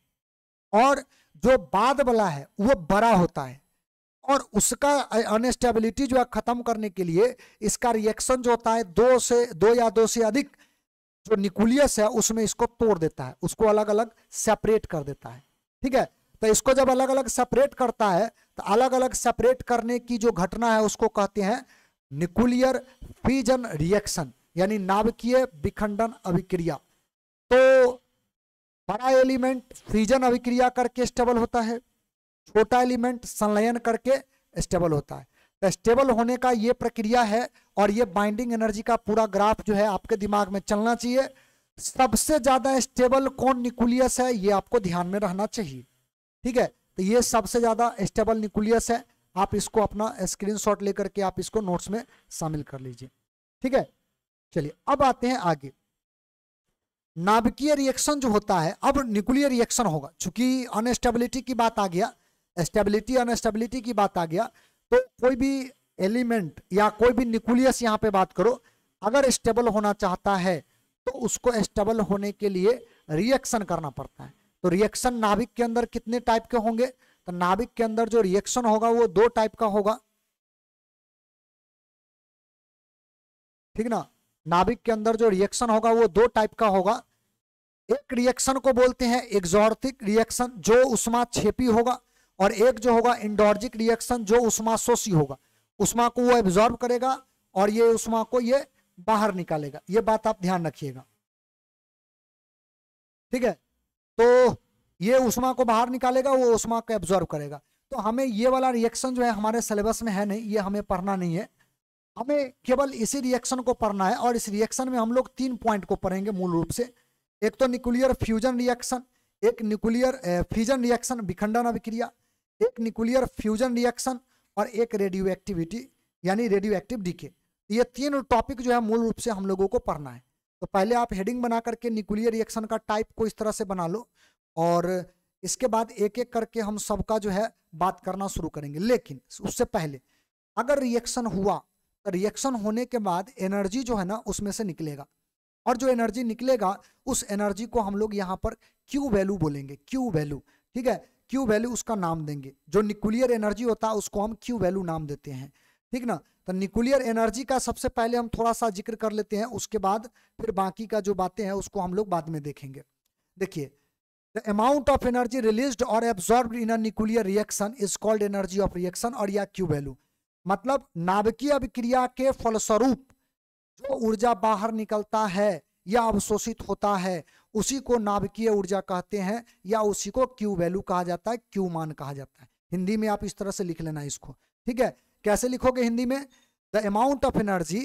और जो बाद वाला है वो बड़ा होता है और उसका अनस्टेबिलिटी जो है खत्म करने के लिए इसका रिएक्शन जो होता है दो या दो से अधिक जो न्यूक्लियस है उसमें इसको तोड़ देता है, उसको अलग अलग सेपरेट कर देता है, ठीक है। तो इसको जब अलग अलग सेपरेट करता है तो अलग अलग सेपरेट करने की जो घटना है उसको कहते हैं न्यूक्लियर फ्यूजन रिएक्शन, यानी नाभिकीय विखंडन अभिक्रिया। तो बड़ा एलिमेंट फ्यूजन अभिक्रिया करके स्टेबल होता है, छोटा एलिमेंट संलयन करके स्टेबल होता है। तो स्टेबल होने का ये प्रक्रिया है और ये बाइंडिंग एनर्जी का पूरा ग्राफ जो है आपके दिमाग में चलना चाहिए। सबसे ज्यादा स्टेबल कौन न्यूक्लियस है ये आपको ध्यान में रहना चाहिए, ठीक है। तो ये सबसे ज्यादा स्टेबल न्यूक्लियस है, आप इसको अपना स्क्रीनशॉट लेकर के आप इसको नोट्स में शामिल कर लीजिए, ठीक है। चलिए अब आते हैं आगे, नाभिकीय रिएक्शन जो होता है। अब न्यूक्लियर रिएक्शन होगा, चूंकि अनस्टेबिलिटी की बात आ गया, स्टेबिलिटी अनस्टेबिलिटी की बात आ गया, तो कोई भी एलिमेंट या कोई भी न्यूक्लियस यहाँ पे बात करो अगर स्टेबल होना चाहता है तो उसको स्टेबल होने के लिए रिएक्शन करना पड़ता है। तो रिएक्शन नाभिक के अंदर कितने टाइप के होंगे, तो नाभिक के अंदर जो रिएक्शन होगा वो दो टाइप का होगा, ठीक ना। नाभिक के अंदर जो रिएक्शन होगा वो दो टाइप का होगा। एक रिएक्शन को बोलते हैं एक्सॉर्टिक रिएक्शन, जो उष्माक्षेपी होगा, और एक जो होगा इंडोर्जिक रिएक्शन, जो उष्माशोषी होगा। उष्मा को वो एब्जॉर्ब करेगा और ये उष्मा को ये बाहर निकालेगा। ये बात आप ध्यान रखिएगा, ठीक है। तो ये उष्मा को बाहर निकालेगा, वो उष्मा को एब्जॉर्ब करेगा। तो हमें ये वाला रिएक्शन जो है हमारे सिलेबस में है नहीं, ये हमें पढ़ना नहीं है। हमें केवल इसी रिएक्शन को पढ़ना है, और इस रिएक्शन में हम लोग 3 पॉइंट को पढ़ेंगे मूल रूप से। एक तो न्यूक्लियर फ्यूजन रिएक्शन, एक न्यूक्लियर फिजन रिएक्शन विखंडन अभिक्रिया, एक न्यूक्लियर फ्यूजन रिएक्शन, और एक रेडियो एक्टिविटी यानी रेडियो एक्टिव डीके। ये 3 टॉपिक जो है मूल रूप से हम लोगों को पढ़ना है। तो पहले आप हेडिंग बना करके न्यूक्लियर रिएक्शन का टाइप को इस तरह से बना लो, और इसके बाद एक एक करके हम सबका जो है बात करना शुरू करेंगे। लेकिन उससे पहले अगर रिएक्शन हुआ तो रिएक्शन होने के बाद एनर्जी जो है ना उसमें से निकलेगा, और जो एनर्जी निकलेगा उस एनर्जी को हम लोग यहाँ पर क्यू वैल्यू बोलेंगे, क्यू वैल्यू, ठीक है। क्यू वैल्यू उसका नाम देंगे। जो न्यूक्लियर एनर्जी होता है उसको हम क्यू वैल्यू नाम देते हैं, ठीक ना। तो न्यूक्लियर एनर्जी का सबसे पहले हम थोड़ा सा जिक्र कर लेते हैं, उसके बाद फिर बाकी का जो बातें हैं उसको हम लोग बाद में देखेंगे। देखिए, the amount of energy released और absorbed in a nuclear reaction is called energy of reaction, और या क्यू वैल्यू। मतलब नाभिकीय अभिक्रिया के फलस्वरूप जो ऊर्जा बाहर निकलता है या अवशोषित होता है उसी को नाभिकीय ऊर्जा कहते हैं, या उसी को क्यू वैल्यू कहा जाता है, क्यू मान कहा जाता है। हिंदी में आप इस तरह से लिख लेना इसको, ठीक है। कैसे लिखोगे हिंदी में? The amount of energy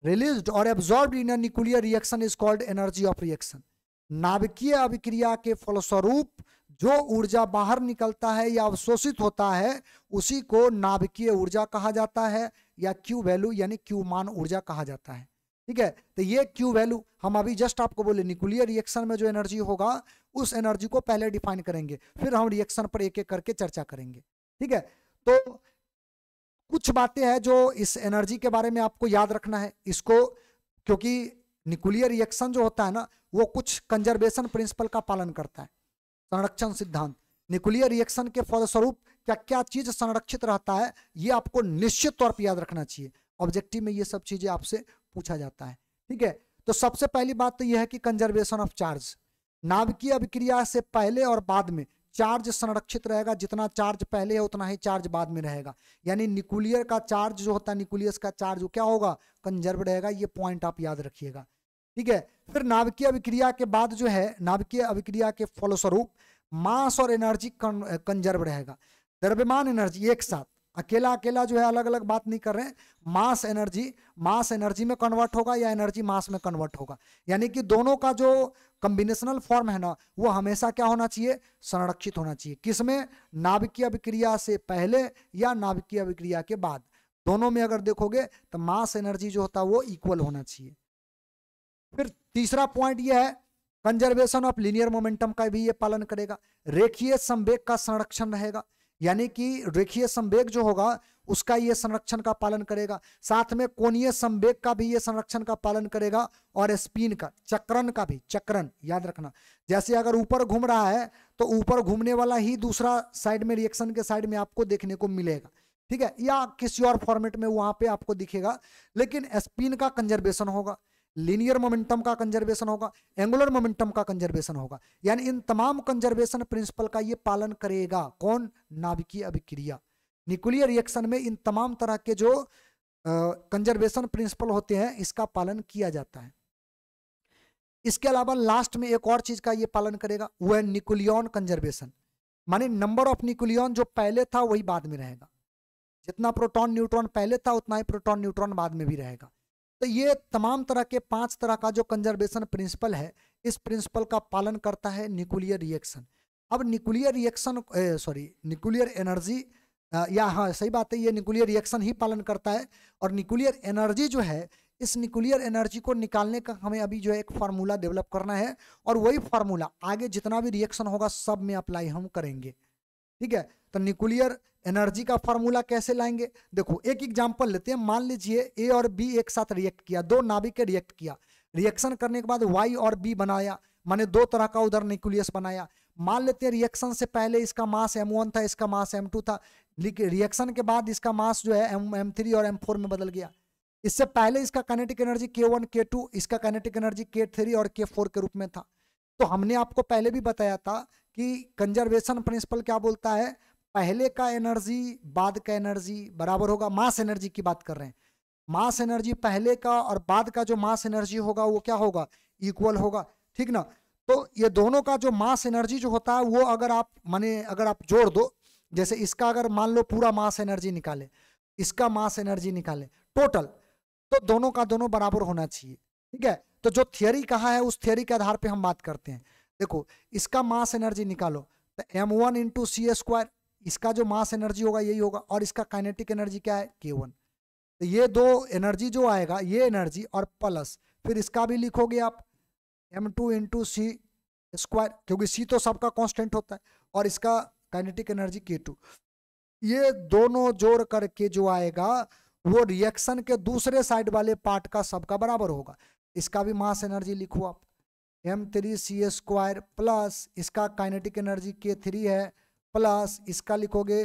released और absorbed in a nuclear reaction is called energy of reaction. नाभिकीय अभिक्रिया के फलस्वरूप जो ऊर्जा बाहर निकलता है या अवशोषित होता है उसी को नाभिकीय ऊर्जा कहा जाता है, या क्यू वैल्यू यानी क्यू मान ऊर्जा कहा जाता है, ठीक है। तो ये क्यू वैल्यू हम अभी जस्ट आपको बोले, न्यूक्लियर रिएक्शन में जो एनर्जी होगा उस एनर्जी को पहले डिफाइन करेंगे, फिर हम रिएक्शन पर एक एक करके चर्चा करेंगे, ठीक है। तो कुछ बातें हैं जो इस एनर्जी के बारे में आपको याद रखना है इसको, क्योंकि न्यूक्लियर रिएक्शन जो होता है ना वो कुछ कंजर्वेशन प्रिंसिपल का पालन करता है, संरक्षण सिद्धांत। न्यूक्लियर रिएक्शन के फलस्वरूप क्या क्या चीज संरक्षित रहता है ये आपको निश्चित तौर पर याद रखना चाहिए। ऑब्जेक्टिव में ये सब चीजें आपसे पूछा जाता है, ठीक है। तो सबसे पहली बात तो यह है कि कंजर्वेशन ऑफ चार्ज। नाभिकीय अभिक्रिया से पहले और बाद में चार्ज संरक्षित रहेगा, जितना चार्ज पहले है उतना ही चार्ज बाद में रहेगा। यानी न्यूक्लियर का चार्ज जो होता है, न्यूक्लियस का चार्ज क्या होगा, कंजर्व रहेगा। ये पॉइंट आप याद रखिएगा, ठीक है। फिर नाभिकीय अभिक्रिया के बाद जो है, नाभिकीय अभिक्रिया के फलस्वरूप मास और एनर्जी कंजर्व रहेगा। द्रव्यमान एनर्जी एक साथ, अकेला अकेला जो है, अलग अलग बात नहीं कर रहे हैं। मास एनर्जी में कन्वर्ट होगा या एनर्जी मास में कन्वर्ट होगा, यानी कि दोनों का जो कॉम्बिनेशनल फॉर्म है ना वो हमेशा क्या होना चाहिए, संरक्षित होना चाहिए। किसमें? नाभिकीय अभिक्रिया से पहले या नाभिकीय अभिक्रिया के बाद, दोनों में अगर देखोगे तो मास एनर्जी जो होता है वो इक्वल होना चाहिए। फिर तीसरा पॉइंट ये है, कंजर्वेशन ऑफ लीनियर मोमेंटम का भी ये पालन करेगा। रेखीय संवेग का संरक्षण रहेगा, यानी कि रेखीय संवेग जो होगा उसका ये संरक्षण का पालन करेगा। साथ में कोणीय संवेग का भी ये संरक्षण का पालन करेगा, और स्पिन का, चक्रण का भी, चक्रण याद रखना। जैसे अगर ऊपर घूम रहा है तो ऊपर घूमने वाला ही दूसरा साइड में, रिएक्शन के साइड में आपको देखने को मिलेगा, ठीक है, या किसी और फॉर्मेट में वहां पे आपको दिखेगा। लेकिन स्पिन का कंजर्वेशन होगा, लीनियर मोमेंटम का कंजर्वेशन होगा, एंगुलर मोमेंटम का कंजर्वेशन होगा। यानी इन तमाम कंजर्वेशन प्रिंसिपल का ये पालन करेगा कौन? नाभिकीय अभिक्रिया। न्यूक्लियर रिएक्शन में इन तमाम तरह के जो कंजर्वेशन प्रिंसिपल होते हैं इसका पालन किया जाता है। इसके अलावा लास्ट में एक और चीज का ये पालन करेगा, वो है न्यूक्लियन कंजर्वेशन। माने नंबर ऑफ न्यूक्लियन जो पहले था वही बाद में रहेगा। जितना प्रोटॉन न्यूट्रॉन पहले था उतना ही प्रोटॉन न्यूट्रॉन बाद में भी रहेगा। तो ये तमाम तरह के 5 तरह का जो कंजर्वेशन प्रिंसिपल है, इस प्रिंसिपल का पालन करता है न्यूक्लियर रिएक्शन। अब न्यूक्लियर रिएक्शन न्यूक्लियर एनर्जी, या हाँ सही बात है, ये न्यूक्लियर रिएक्शन ही पालन करता है। और न्यूक्लियर एनर्जी जो है, इस न्यूक्लियर एनर्जी को निकालने का हमें अभी जो है एक फार्मूला डेवलप करना है, और वही फार्मूला आगे जितना भी रिएक्शन होगा सब में अप्लाई हम करेंगे, ठीक है। तो न्यूक्लियर एनर्जी का फार्मूला कैसे लाएंगे? देखो एक एग्जांपल लेते हैं। मान लीजिए ए और बी एक साथ रिएक्ट किया, दो नाभिक रिएक्ट किया, रिएक्शन करने के बाद वाई और बी बनाया, माने 2 तरह का उधर न्यूक्लियस बनाया। मान लेते हैं रिएक्शन से पहले इसका मास m1 था, इसका मास m2 था, लेकिन रिएक्शन के बाद इसका मास जो है m3 और m4 में बदल गया। इससे पहले इसका काइनेटिक एनर्जी k1 k2, इसका काइनेटिक एनर्जी k3 और k4 के रूप में था। तो हमने आपको पहले भी बताया था कि कंजर्वेशन प्रिंसिपल क्या बोलता है, पहले का एनर्जी बाद का एनर्जी बराबर होगा, मास एनर्जी की बात कर रहे हैं, मास एनर्जी पहले का और बाद का जो मास एनर्जी होगा वो क्या होगा, इक्वल होगा, ठीक ना। तो ये दोनों का जो मास एनर्जी जो होता है वो अगर आप जोड़ दो, जैसे इसका अगर मान लो पूरा मास एनर्जी निकाले, इसका मास एनर्जी निकाले टोटल, तो दोनों का दोनों बराबर होना चाहिए, ठीक है। तो जो थियरी कहा है उस थियरी के आधार पे हम बात करते हैं। देखो इसका मास एनर्जी निकालो तो m1 इंटू c², इसका जो मास एनर्जी होगा यही होगा, और इसका काइनेटिक एनर्जी क्या है k1। तो ये दो एनर्जी जो आएगा, ये एनर्जी और प्लस फिर इसका भी लिखोगे आप m2 इंटू c², क्योंकि c तो सबका कांस्टेंट होता है, और इसका काइनेटिक एनर्जी k2। ये दोनों जोड़ करके जो आएगा वो रिएक्शन के दूसरे साइड वाले पार्ट का सबका बराबर होगा। इसका भी मास एनर्जी लिखो आप m3c² प्लस इसका काइनेटिक एनर्जी k3 है, प्लस इसका लिखोगे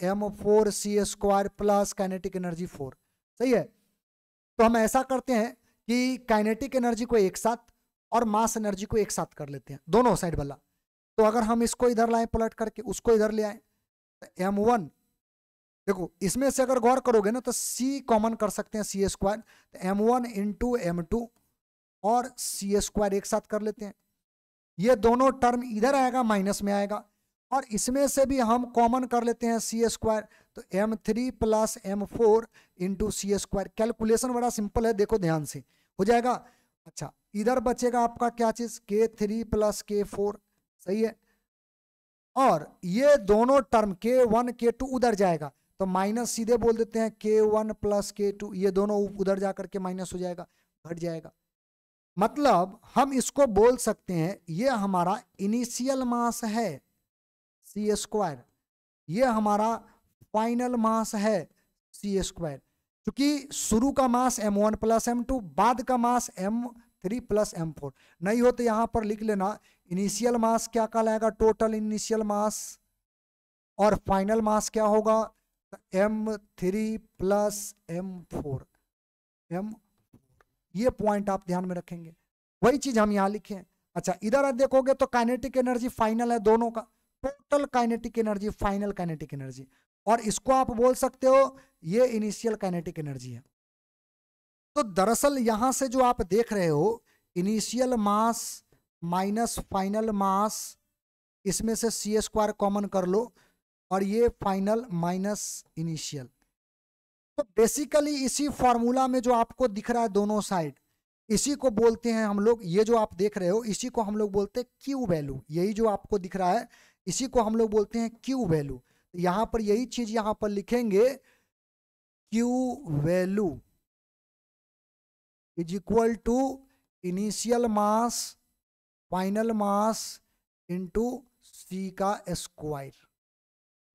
m4c² प्लस काइनेटिक एनर्जी 4। सही है। तो हम ऐसा करते हैं कि काइनेटिक एनर्जी को एक साथ और मास एनर्जी को एक साथ कर लेते हैं, दोनों साइड वाला। तो अगर हम इसको इधर लाएं पलट करके, उसको इधर ले आए, तो m1, देखो इसमें से अगर गौर करोगे ना तो c कॉमन कर सकते हैं c², तो m1 इंटू m2 और c² एक साथ कर लेते हैं। ये दोनों टर्म इधर आएगा, माइनस में आएगा, और इसमें से भी हम कॉमन कर लेते हैं c², तो m3 plus m4 into c²। Calculation बड़ा सिंपल है, देखो ध्यान से हो जाएगा। अच्छा इधर बचेगा आपका क्या चीज, k3 प्लस k4, सही है। और ये दोनों टर्म k1 k2 उधर जाएगा, तो माइनस सीधे बोल देते हैं k1 प्लस k2, ये दोनों उधर जाकर के माइनस हो जाएगा, घट जाएगा। मतलब हम इसको बोल सकते हैं ये हमारा इनिशियल मास है c², ये हमारा फाइनल मास है c²। क्योंकि शुरू का मास m1 प्लस m2, बाद का मास m3 प्लस m4। नहीं हो तो यहां पर लिख लेना इनिशियल मास क्या कहलाएगा, टोटल इनिशियल मास, और फाइनल मास क्या होगा, m3 प्लस m4। ये पॉइंट आप ध्यान में रखेंगे, वही चीज हम यहां लिखे। अच्छा इधर देखोगे तो काइनेटिक एनर्जी फाइनल है दोनों का, total kinetic energy, final kinetic energy, और इसको आप बोल सकते हो ये इनिशियल काइनेटिक एनर्जी है। तो दरअसल यहां से जो आप देख रहे हो इनिशियल मास माइनस फाइनल मास, इसमें से c² कॉमन कर लो, और ये फाइनल माइनस इनिशियल। तो बेसिकली इसी फॉर्मूला में जो आपको दिख रहा है दोनों साइड, इसी को बोलते हैं हम लोग, ये जो आप देख रहे हो इसी को हम लोग बोलते हैं क्यू वैल्यू। यही जो आपको दिख रहा है इसी को हम लोग बोलते हैं क्यू वैल्यू। यहां पर यही चीज यहां पर लिखेंगे, Q value is equal to initial mass final mass into C का स्क्वायर,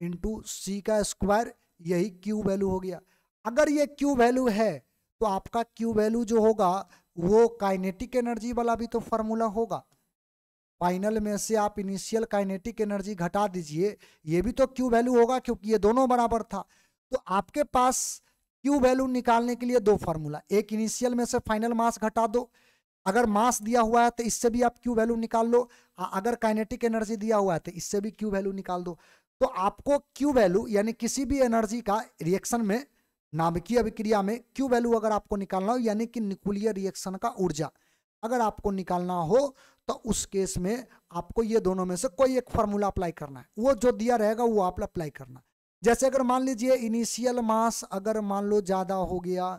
इंटू सी का स्क्वायर, यही क्यू वैल्यू हो गया। अगर ये क्यू वैल्यू है तो आपका क्यू वैल्यू जो होगा वो काइनेटिक एनर्जी वाला भी तो फॉर्मूला होगा। फाइनल में से आप इनिशियल काइनेटिक एनर्जी घटा दीजिए, ये भी तो क्यू वैल्यू होगा, क्योंकि ये दोनों बराबर था। तो आपके पास क्यू वैल्यू निकालने के लिए दो फार्मूला, एक इनिशियल में से फाइनल मास घटा दो, अगर मास दिया हुआ है तो इससे भी आप क्यू वैल्यू निकाल लो, अगर काइनेटिक एनर्जी दिया हुआ है तो इससे भी क्यू वैल्यू निकाल दो। तो आपको क्यू वैल्यू यानी किसी भी एनर्जी का रिएक्शन में, नाभिकीय अभिक्रिया में क्यू वैल्यू अगर आपको निकालना हो, यानी कि न्यूक्लियर रिएक्शन का ऊर्जा अगर आपको निकालना हो, तो उस केस में आपको ये दोनों में से कोई एक फार्मूला अप्लाई करना है, वो जो दिया रहेगा वो आप अप्लाई करना। जैसे अगर मान लीजिए इनिशियल मास अगर मान लो ज्यादा हो गया,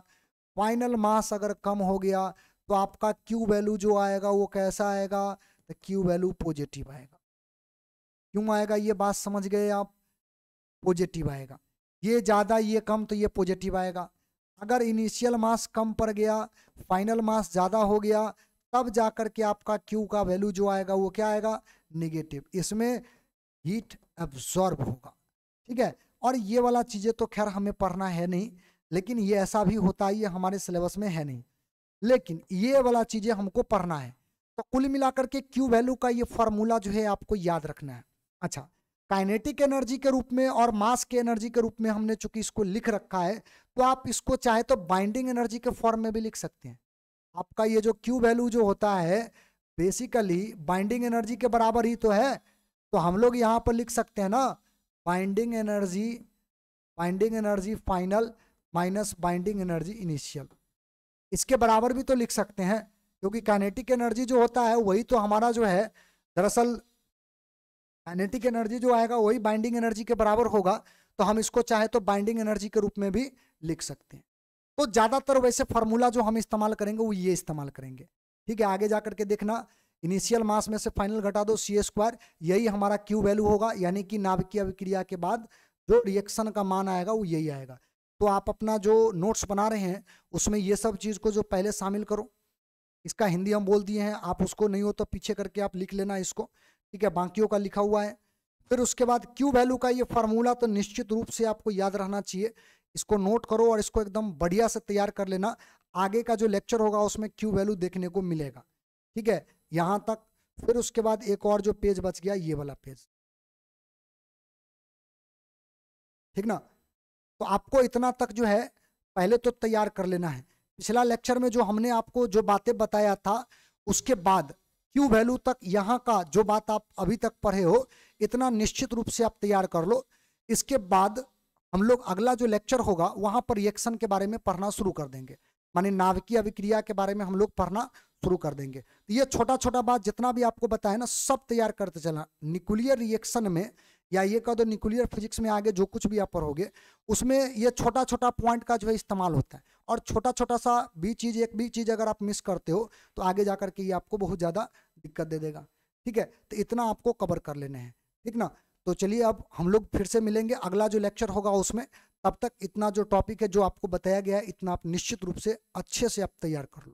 फाइनल मास अगर कम हो गया, तो आपका क्यू वैल्यू जो आएगा वो कैसा आएगा, तो क्यू वैल्यू पॉजिटिव आएगा। क्यों आएगा ये बात समझ गए आप, पॉजिटिव आएगा। ये ज्यादा ये कम तो ये पॉजिटिव आएगा। अगर इनिशियल मास कम पड़ गया, फाइनल मास ज्यादा हो गया, तब जाकर के आपका क्यू का वैल्यू जो आएगा वो क्या आएगा, नेगेटिव। इसमें हीट एब्जॉर्ब होगा, ठीक है। और ये वाला चीजें तो खैर हमें पढ़ना है नहीं, लेकिन ये ऐसा भी होता है, ये हमारे सिलेबस में है नहीं, लेकिन ये वाला चीजें हमको पढ़ना है। तो कुल मिलाकर के क्यू वैल्यू का ये फॉर्मूला जो है आपको याद रखना है। अच्छा, काइनेटिक एनर्जी के रूप में और मास के एनर्जी के रूप में हमने चूंकि इसको लिख रखा है, तो आप इसको चाहे तो बाइंडिंग एनर्जी के फॉर्म में भी लिख सकते हैं। आपका ये जो क्यू वैल्यू जो होता है बेसिकली बाइंडिंग एनर्जी के बराबर ही तो है, तो हम लोग यहाँ पर लिख सकते हैं ना binding energy final minus binding energy initial, इसके बराबर भी तो लिख सकते हैं, क्योंकि काइनेटिक एनर्जी जो होता है वही तो हमारा जो है, दरअसल काइनेटिक एनर्जी जो आएगा वही बाइंडिंग एनर्जी के बराबर होगा, तो हम इसको चाहे तो बाइंडिंग एनर्जी के रूप में भी लिख सकते हैं। तो ज्यादातर वैसे फार्मूला जो हम इस्तेमाल करेंगे वो ये इस्तेमाल करेंगे। ठीक है, आगे जाकर के देखना, इनिशियल मास में से फाइनल घटा दो c², यही हमारा क्यू वैल्यू होगा, यानी कि नाभिकीय अभिक्रिया के बाद जो रिएक्शन का मान आएगा वो यही आएगा। तो आप अपना जो नोट्स बना रहे हैं उसमें ये सब चीज को जो पहले शामिल करो, इसका हिंदी हम बोल दिए हैं, आप उसको नहीं हो तो पीछे करके आप लिख लेना इसको। ठीक है, बाकियों का लिखा हुआ है। फिर उसके बाद क्यू वैल्यू का ये फार्मूला तो निश्चित रूप से आपको याद रहना चाहिए, इसको नोट करो और इसको एकदम बढ़िया से तैयार कर लेना, आगे का जो लेक्चर होगा उसमें क्यू वैल्यू देखने को मिलेगा। ठीक है, यहां तक। फिर उसके बाद एक और जो पेज बच गया, ये वाला पेज, ठीक ना। तो आपको इतना तक जो है पहले तो तैयार कर लेना है। पिछला लेक्चर में जो हमने आपको जो बातें बताया था उसके बाद क्यू वैल्यू तक यहाँ का जो बात आप अभी तक पढ़े हो, इतना निश्चित रूप से आप तैयार कर लो। इसके बाद हम लोग अगला जो लेक्चर होगा वहां पर रिएक्शन के बारे में पढ़ना शुरू कर देंगे, माने नाभिकीय अभिक्रिया के बारे में हम लोग पढ़ना शुरू कर देंगे। तो ये छोटा छोटा बात जितना भी आपको बताया ना सब तैयार करते चलना। न्यूक्लियर रिएक्शन में या ये कह दो न्यूक्लियर फिजिक्स में आगे जो कुछ भी आप पढ़ोगे उसमें ये छोटा छोटा पॉइंट का जो है इस्तेमाल होता है, और छोटा छोटा सा भी चीज, एक भी चीज अगर आप मिस करते हो तो आगे जाकर के ये आपको बहुत ज्यादा दिक्कत दे देगा। ठीक है, तो इतना आपको कवर कर लेने हैं, ठीक ना। तो चलिए अब हम लोग फिर से मिलेंगे अगला जो लेक्चर होगा उसमें। तब तक इतना जो टॉपिक है जो आपको बताया गया है इतना आप निश्चित रूप से अच्छे से आप तैयार कर लो।